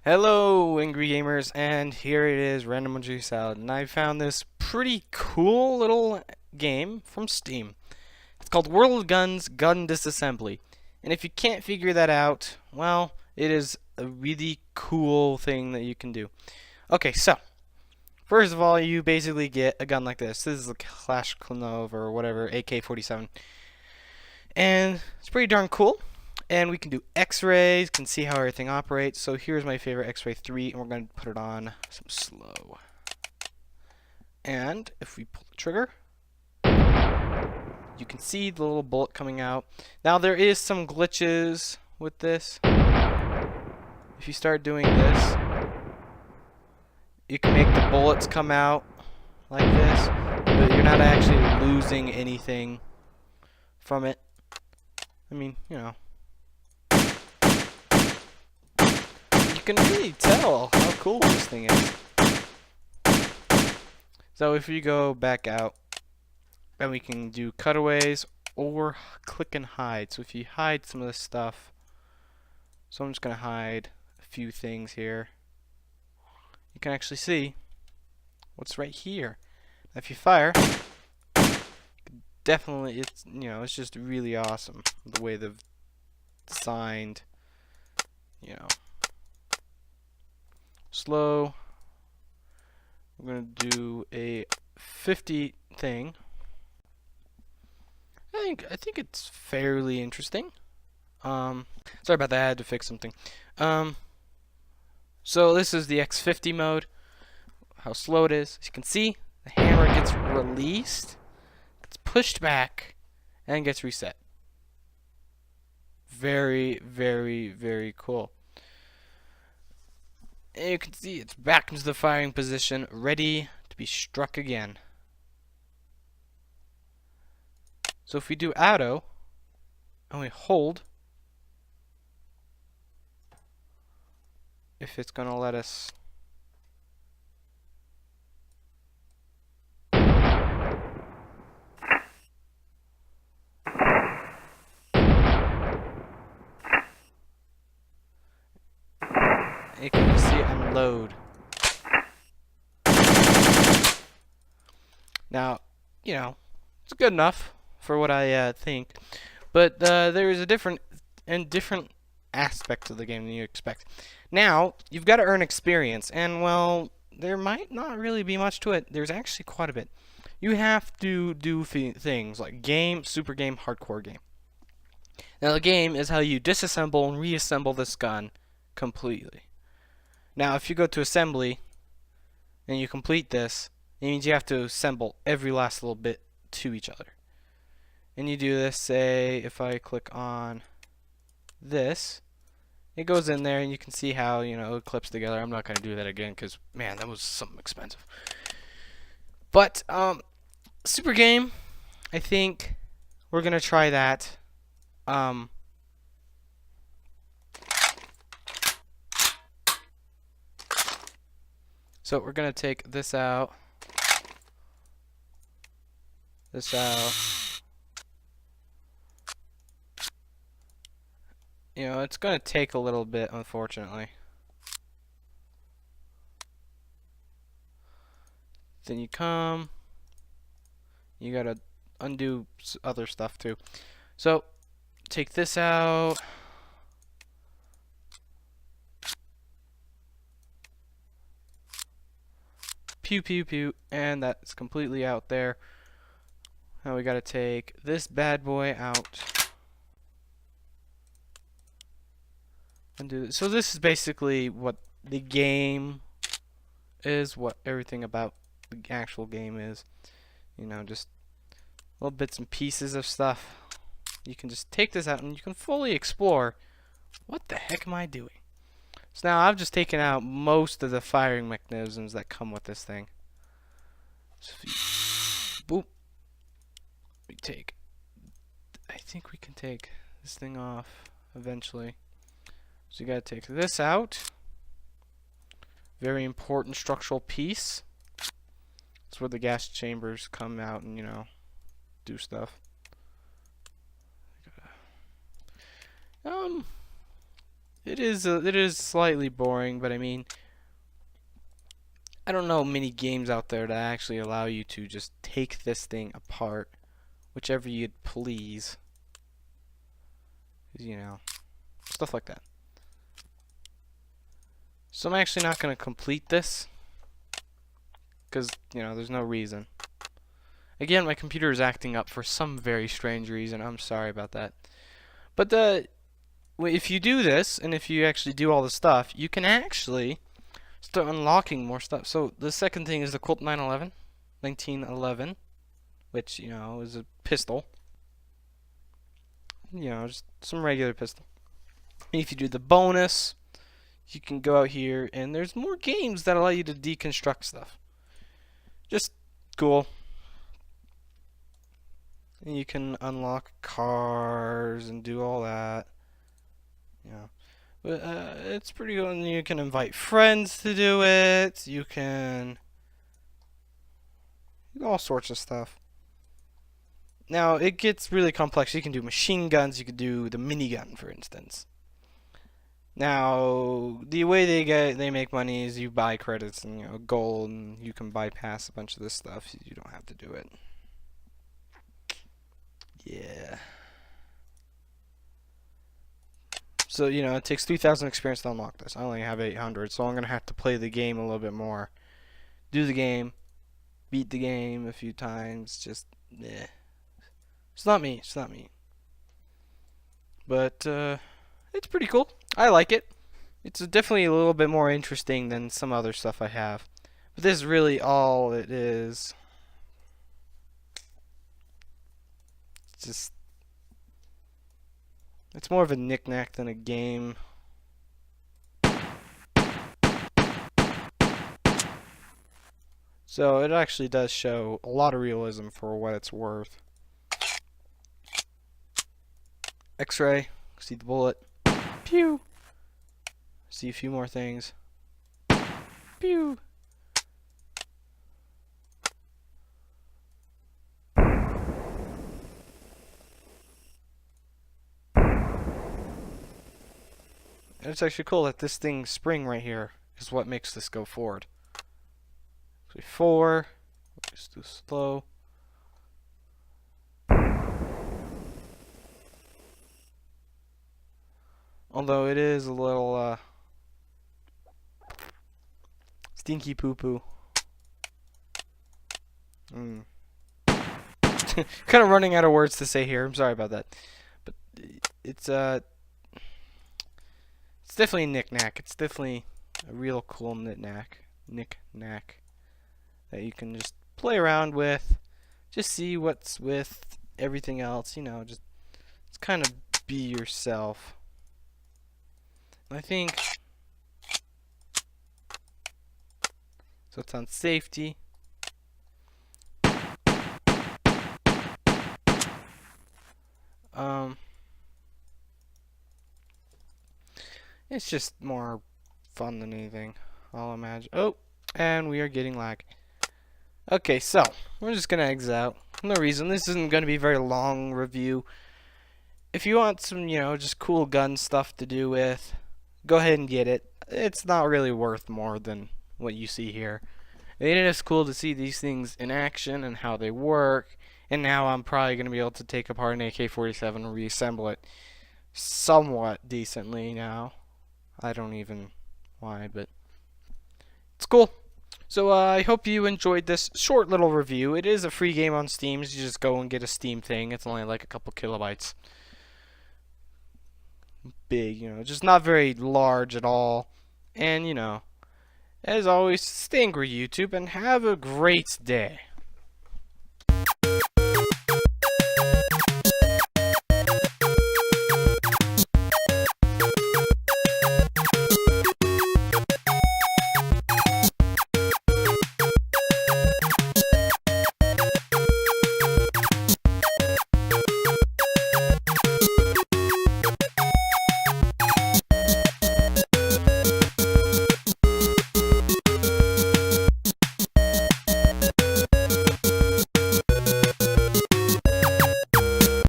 Hello, Angry Gamers, and here it is, Random Juice Salad, and I found this pretty cool little game from Steam. It's called World of Guns Gun Disassembly, and if you can't figure that out, well, it is a really cool thing that you can do. Okay, so, first of all, you basically get a gun like this. This is a Kalashnikov or whatever, AK-47, and it's pretty darn cool. And we can do x-rays, can see how everything operates. So here's my favorite x-ray 3, and we're going to put it on some slow. And if we pull the trigger, you can see the little bullet coming out. Now there is some glitches with this. If you start doing this, you can make the bullets come out like this, but you're not actually losing anything from it. I mean, you know. You can really tell how cool this thing is. So if you go back out, then we can do cutaways or click and hide. So if you hide some of this stuff, so I'm just going to hide a few things here. You can actually see what's right here. Now if you fire, definitely it's it's just really awesome the way they've designed, slow. We're going to do a 50 thing. I think it's fairly interesting. Sorry about that, I had to fix something. So this is the X50 mode. How slow it is. As you can see, the hammer gets released, gets pushed back, and gets reset. Very, very, very cool. And you can see it's back into the firing position, ready to be struck again. So if we do auto, and we hold, if it's going to let us. You can just see it unload. Now, it's good enough for what I think, but there is a different aspect of the game than you expect. Now, you've got to earn experience, and well, there might not really be much to it. There's actually quite a bit. You have to do things like game, super game, hardcore game. Now, the game is how you disassemble and reassemble this gun completely. Now, if you go to assembly and you complete this, it means you have to assemble every last little bit to each other. And you do this, say, if I click on this, it goes in there and you can see how, it clips together. I'm not going to do that again because, man, that was something expensive. But, super game, I think we're going to try that. So we're going to take this out, this out. It's going to take a little bit, unfortunately. Then you come, you got to undo other stuff too. So take this out. Pew, pew, pew, and that's completely out there. Now we gotta take this bad boy out. And do this. So this is basically what the game is, what everything about the actual game is. Just little bits and pieces of stuff. You can just take this out and you can fully explore what the heck am I doing. So now I've just taken out most of the firing mechanisms that come with this thing. So boop. I think we can take this thing off eventually. So you gotta take this out. Very important structural piece. It's where the gas chambers come out and, do stuff. it is slightly boring, but I mean, I don't know many games out there that actually allow you to just take this thing apart, whichever you'd please. You know, stuff like that. So I'm actually not going to complete this, because, you know, there's no reason. Again, my computer is acting up for some very strange reason. I'm sorry about that. But if you do this, and if you actually do all the stuff, you can actually start unlocking more stuff. So the second thing is the Colt 1911, which, you know, is a pistol. You know, just some regular pistol. And if you do the bonus, you can go out here, and there's more games that allow you to deconstruct stuff. Just cool. And you can unlock cars and do all that. Yeah. But it's pretty good. And you can invite friends to do it. You can all sorts of stuff. Now, it gets really complex. You can do machine guns. You can do the minigun, for instance. Now, the way they make money is you buy credits and, you know, gold, and you can bypass a bunch of this stuff. You don't have to do it. Yeah. So, you know, it takes 3,000 experience to unlock this. I only have 800, so I'm going to have to play the game a little bit more. Do the game. Beat the game a few times. Just, eh. It's not me. It's not me. But, it's pretty cool. I like it. It's definitely a little bit more interesting than some other stuff I have. But this is really all it is. It's more of a knick-knack than a game. So it actually does show a lot of realism for what it's worth. X-ray, see the bullet. Pew! See a few more things. Pew! And it's actually cool that this thing spring right here is what makes this go forward. So 4, just do slow. Although it is a little stinky poo poo. Kind of running out of words to say here. I'm sorry about that. But it's definitely a knick-knack. It's definitely a real cool knick-knack that you can just play around with. Just see what's with everything else, you know, just kind of be yourself. And I think so. It's on safety. It's just more fun than anything, I'll imagine. Oh, and we are getting lag. Okay, so we're just gonna exit out. No reason. This isn't gonna be a very long review. If you want some, you know, just cool gun stuff to do with, go ahead and get it. It's not really worth more than what you see here. It is cool to see these things in action and how they work. And now I'm probably gonna be able to take apart an AK-47 and reassemble it somewhat decently now. I don't even why, but it's cool. So I hope you enjoyed this short little review. It is a free game on Steam. You just go and get a Steam thing. It's only like a couple kilobytes. Big, you know, just not very large at all. And, you know, as always, stay angry, YouTube, and have a great day.